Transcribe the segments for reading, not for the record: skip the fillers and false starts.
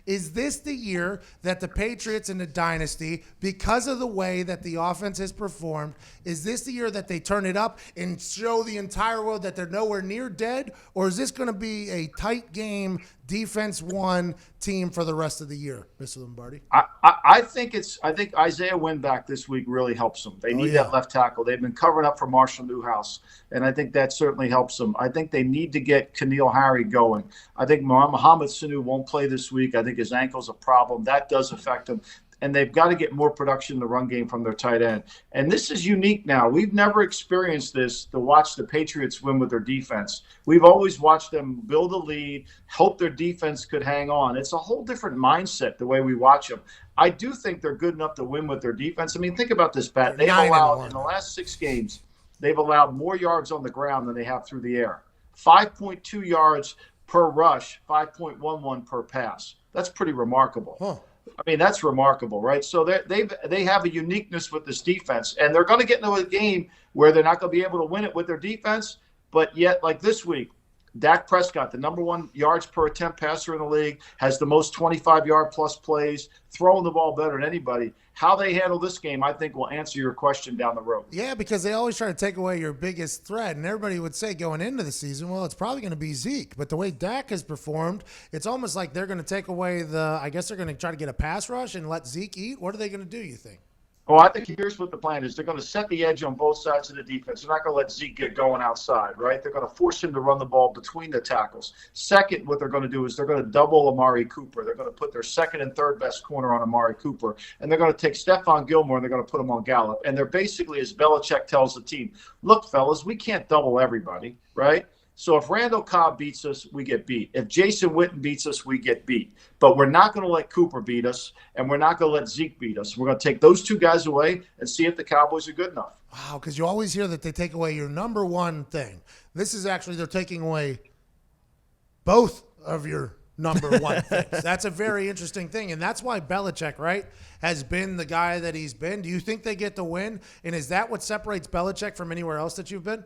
Is this the year that the Patriots in the dynasty, because of the way that the offense has performed, is this the year that they turn it up and show the entire world that they're nowhere near dead? Or is this going to be a tight game, defense one team for the rest of the year, Mr. Lombardi? I think Isaiah Wynn back this week really helps them. They need that left tackle. They've been covering up for Marshall Newhouse, and I think that certainly helps them. I think they need to get Khalil Harry going. I think Mohamed Sanu won't play this week. I think his ankle's a problem. That does affect him. And they've got to get more production in the run game from their tight end. And this is unique now. We've never experienced this to watch the Patriots win with their defense. We've always watched them build a lead, hope their defense could hang on. It's a whole different mindset the way we watch them. I do think they're good enough to win with their defense. I mean, think about this, Pat. They've allowed, in the last 6 games, they've allowed more yards on the ground than they have through the air. 5.2 yards per rush, 5.11 per pass. That's pretty remarkable. Huh. I mean, that's remarkable, right? So they have a uniqueness with this defense, and they're going to get into a game where they're not going to be able to win it with their defense, but yet, like this week, Dak Prescott, the number 1 yards per attempt passer in the league, has the most 25-yard-plus plays, throwing the ball better than anybody. How they handle this game, I think, will answer your question down the road. Yeah, because they always try to take away your biggest threat, and everybody would say going into the season, well, it's probably going to be Zeke. But the way Dak has performed, it's almost like they're going to take away I guess they're going to try to get a pass rush and let Zeke eat. What are they going to do, you think? Well, I think here's what the plan is. They're going to set the edge on both sides of the defense. They're not going to let Zeke get going outside, right? They're going to force him to run the ball between the tackles. Second, what they're going to do is they're going to double Amari Cooper. They're going to put their second and third best corner on Amari Cooper. And they're going to take Stephon Gilmore and they're going to put him on Gallup. And they're basically, as Belichick tells the team, look, fellas, we can't double everybody, right? So if Randall Cobb beats us, we get beat. If Jason Witten beats us, we get beat. But we're not going to let Cooper beat us, and we're not going to let Zeke beat us. We're going to take those 2 guys away and see if the Cowboys are good enough. Wow, because you always hear that they take away your number 1 thing. This is actually they're taking away both of your number 1 things. That's a very interesting thing, and that's why Belichick, right, has been the guy that he's been. Do you think they get the win, and is that what separates Belichick from anywhere else that you've been?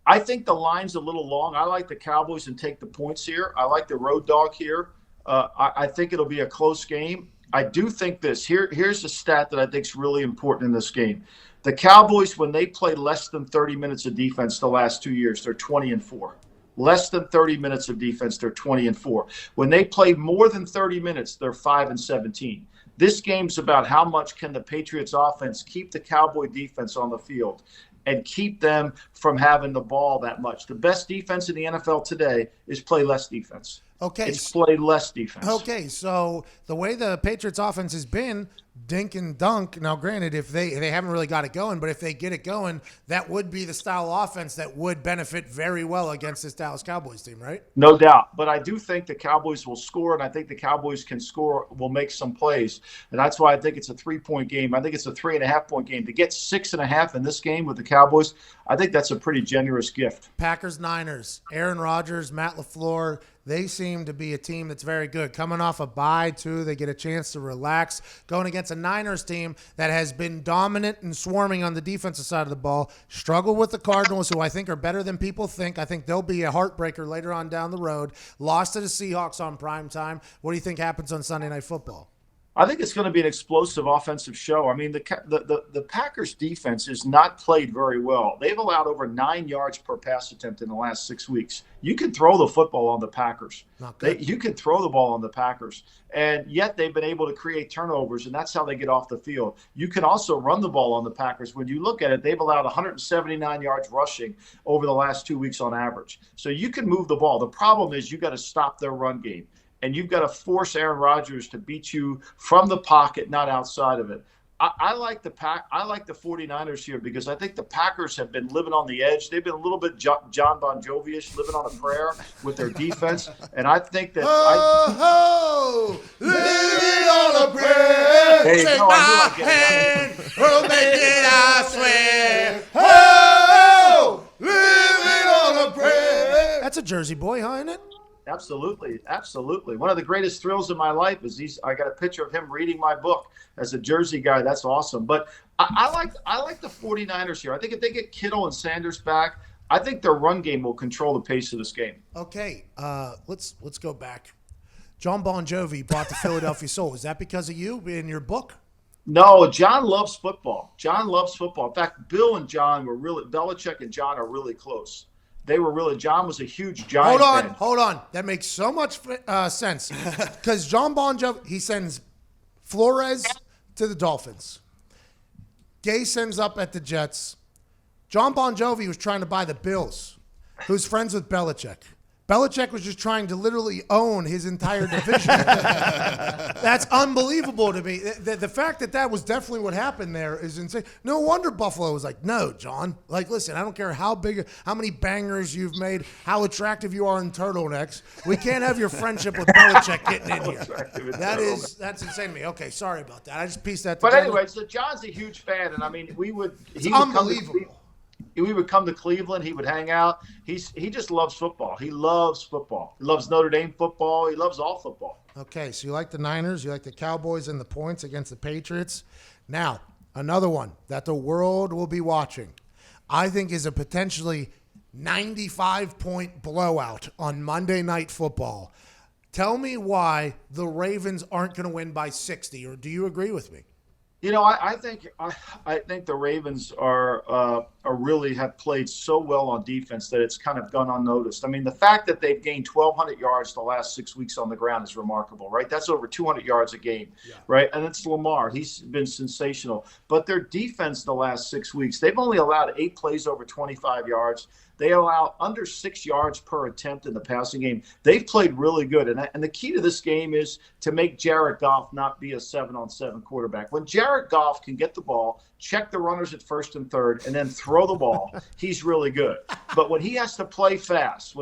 I think the line's a little long. I like the Cowboys and take the points here. I like the road dog here. I think it'll be a close game. I do think this. Here's a stat that I think is really important in this game. The Cowboys, when they play less than 30 minutes of defense the last 2 years, they're 20-4. Less than 30 minutes of defense, they're 20-4. When they play more than 30 minutes, they're 5-17. This game's about how much can the Patriots offense keep the Cowboy defense on the field and keep them from having the ball that much. The best defense in the NFL today is play less defense. Okay. It's play less defense. Okay, so the way the Patriots offense has been, dink and dunk. Now, granted, if they haven't really got it going, but if they get it going, that would be the style of offense that would benefit very well against this Dallas Cowboys team, right? No doubt. But I do think the Cowboys will score, and I think the Cowboys can score, will make some plays. And that's why I think it's a 3-point game. I think it's a 3.5-point game. To get 6.5 in this game with the Cowboys, I think that's a pretty generous gift. Packers-Niners, Aaron Rodgers, Matt LaFleur, they seem to be a team that's very good. Coming off a bye, too, they get a chance to relax. Going against a Niners team that has been dominant and swarming on the defensive side of the ball. Struggle with the Cardinals, who I think are better than people think. I think they'll be a heartbreaker later on down the road. Lost to the Seahawks on primetime. What do you think happens on Sunday Night Football? I think it's going to be an explosive offensive show. I mean, the Packers defense has not played very well. They've allowed over 9 yards per pass attempt in the last 6 weeks. You can throw the football on the Packers. You can throw the ball on the Packers. And yet they've been able to create turnovers, and that's how they get off the field. You can also run the ball on the Packers. When you look at it, they've allowed 179 yards rushing over the last 2 weeks on average. So you can move the ball. The problem is you got to stop their run game. And you've got to force Aaron Rodgers to beat you from the pocket, not outside of it. I like the 49ers here because I think the Packers have been living on the edge. They've been a little bit John Bon Jovi-ish, living on a prayer with their defense. And I think that living on a prayer. Hey, Take no, my hand, we'll make it, I swear. Oh, living on a prayer. That's a Jersey boy, huh, isn't it? Absolutely, absolutely. One of the greatest thrills in my life is I got a picture of him reading my book as a Jersey guy. That's awesome. But I like the 49ers here. I think if they get Kittle and Sanders back, I think their run game will control the pace of this game. Okay, let's go back. John Bon Jovi bought the Philadelphia Soul. Is that because of you in your book? No, John loves football. John loves football. In fact, Bill and John were really, Belichick and John are really close. John was a huge Giant fan. Hold on. That makes so much sense. Because John Bon Jovi, he sends Flores to the Dolphins. Gay sends up at the Jets. John Bon Jovi was trying to buy the Bills, who's friends with Belichick. Belichick was just trying to literally own his entire division. That's unbelievable to me. The fact that was definitely what happened there is insane. No wonder Buffalo was like, no, John. Like, listen, I don't care how many bangers you've made, how attractive you are in turtlenecks. We can't have your friendship with Belichick getting in here. That's insane to me. Okay, sorry about that. I just pieced that together. But anyway, so John's a huge fan, and I mean, it's unbelievable. We would come to Cleveland. He would hang out. He just loves football. He loves football. He loves Notre Dame football. He loves all football. Okay, so you like the Niners. You like the Cowboys and the points against the Patriots. Now, another one that the world will be watching, I think, is a potentially 95-point blowout on Monday Night Football. Tell me why the Ravens aren't going to win by 60, or do you agree with me? You know, I think the Ravens are really have played so well on defense that it's kind of gone unnoticed. I mean, the fact that they've gained 1,200 yards the last 6 weeks on the ground is remarkable, right? That's over 200 yards a game, right? And it's Lamar. He's been sensational. But their defense the last 6 weeks, they've only allowed 8 plays over 25 yards. They allow under 6 yards per attempt in the passing game. They've played really good. And the key to this game is to make Jared Goff not be a 7-on-7 quarterback. When Jared Goff can get the ball, check the runners at first and third, and then throw the ball, he's really good. But when he has to play fast,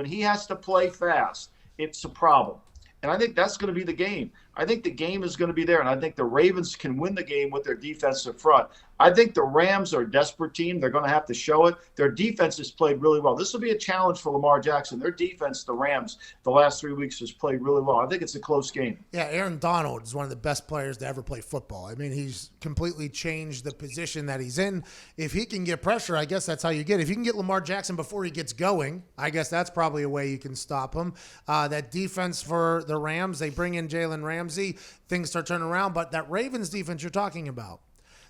it's a problem. And I think that's going to be the game. I think the game is going to be there, and I think the Ravens can win the game with their defensive front. I think the Rams are a desperate team. They're going to have to show it. Their defense has played really well. This will be a challenge for Lamar Jackson. Their defense, the Rams, the last 3 weeks has played really well. I think it's a close game. Yeah, Aaron Donald is one of the best players to ever play football. I mean, he's completely changed the position that he's in. If he can get pressure, I guess that's how you get it. If you can get Lamar Jackson before he gets going, I guess that's probably a way you can stop him. That defense for the Rams, they bring in Jalen Ramsey, things start turning around. But that Ravens defense you're talking about,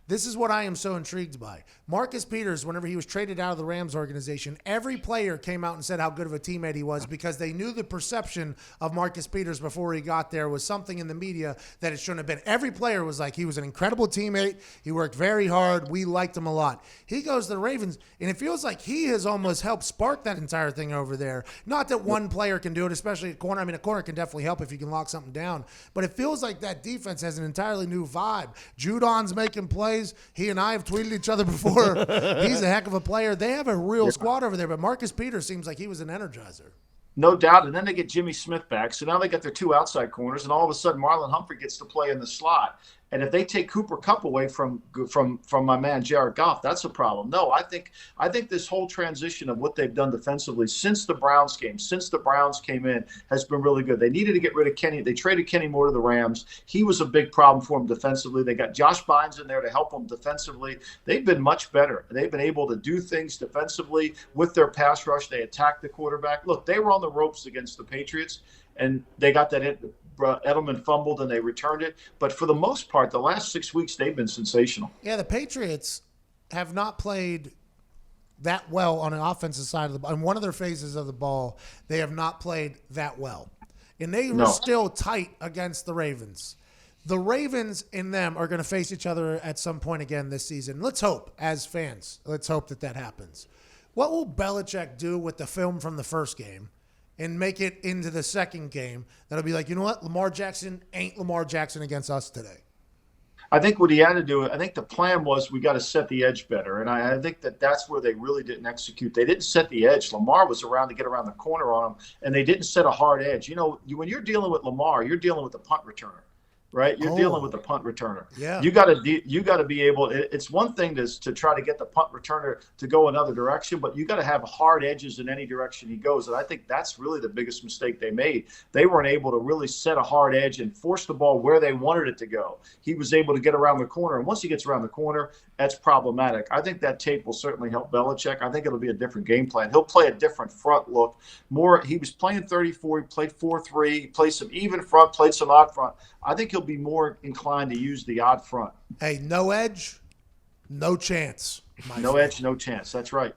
this is what I am so intrigued by. Marcus Peters, whenever he was traded out of the Rams organization, every player came out and said how good of a teammate he was because they knew the perception of Marcus Peters before he got there was something in the media that it shouldn't have been. Every player was like, he was an incredible teammate. He worked very hard. We liked him a lot. He goes to the Ravens, and it feels like he has almost helped spark that entire thing over there. Not that one player can do it, especially at corner. I mean, a corner can definitely help if you can lock something down. But it feels like that defense has an entirely new vibe. Judon's making plays. He and I have tweeted each other before. He's a heck of a player. They have a real squad over there, but Marcus Peters seems like he was an energizer. No doubt. And then they get Jimmy Smith back. So now they got their 2 outside corners, and all of a sudden Marlon Humphrey gets to play in the slot. And if they take Cooper Kupp away from my man Jared Goff, that's a problem. No, I think this whole transition of what they've done defensively since the Browns came in, has been really good. They needed to get rid of Kenny. They traded Kenny Moore to the Rams. He was a big problem for them defensively. They got Josh Bynes in there to help them defensively. They've been much better. They've been able to do things defensively with their pass rush. They attacked the quarterback. Look, they were on the ropes against the Patriots, and they got that in. Edelman fumbled and they returned it. But for the most part, the last 6 weeks, they've been sensational. Yeah, the Patriots have not played that well on an offensive side of the ball. In one of their phases of the ball, they have not played that well. And they were still tight against the Ravens. The Ravens and them are going to face each other at some point again this season. Let's hope, as fans, let's hope that happens. What will Belichick do with the film from the first game and make it into the second game that'll be like, you know what, Lamar Jackson ain't Lamar Jackson against us today? I think what he had to do, I think the plan was we got to set the edge better. And I think that's where they really didn't execute. They didn't set the edge. Lamar was around to get around the corner on him, and they didn't set a hard edge. You know, when you're dealing with Lamar, you're dealing with the punt returner. right? You're dealing with a punt returner. Yeah. You got to be able. It's one thing to try to get the punt returner to go another direction, but you got to have hard edges in any direction he goes. And I think that's really the biggest mistake they made. They weren't able to really set a hard edge and force the ball where they wanted it to go. He was able to get around the corner, and once he gets around the corner, that's problematic. I think that tape will certainly help Belichick. I think it'll be a different game plan. He'll play a different front look. More, he was playing 34. He played 4-3. He played some even front, played some odd front. I think he'll be more inclined to use the odd front. Hey, no edge, no chance. No edge, no chance. That's right.